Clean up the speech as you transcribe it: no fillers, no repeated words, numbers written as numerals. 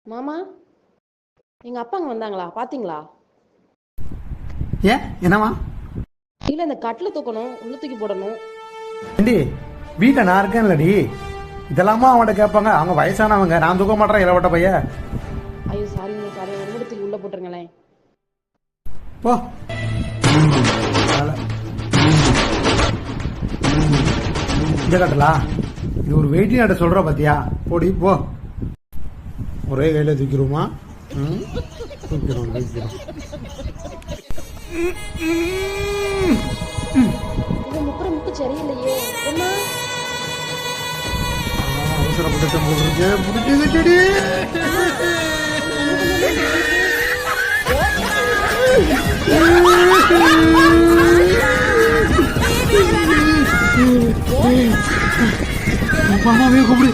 மாமா, எங்க அப்பா அங்க வந்தாங்களா? பாத்தீங்களா? ஏன் என்னவா? இல்ல, இந்த கட்டில தூக்கணும், உள்ள தூக்கி போடணும். ஏண்டி வீட்டை நான் இருக்கேன்லடி, இதெல்லாமா அவன்கிட்ட கேட்பாங்க? அவங்க வயசானவங்க, நான் தூக்க மாட்டேன் இளவட்ட பைய. ஐயோ சாரிங்க, சாரி, ஒரு கூட தூக்கி உள்ள போட்டுருங்களேன். போ. இந்த கட்டலா இது ஒரு வெயிட்டிங் ஆட்ட சொல்ற பாத்தியா? போடி போ. ஒரே கையில தூக்கிடுமா? தூக்கிடும் தூக்கிடும். இது முக்குற முக்கு சரியில்லையே. என்ன அவசரப்பட்டு முடிச்சுக்கிட்டடி. மாமாவே கூப்பிடு.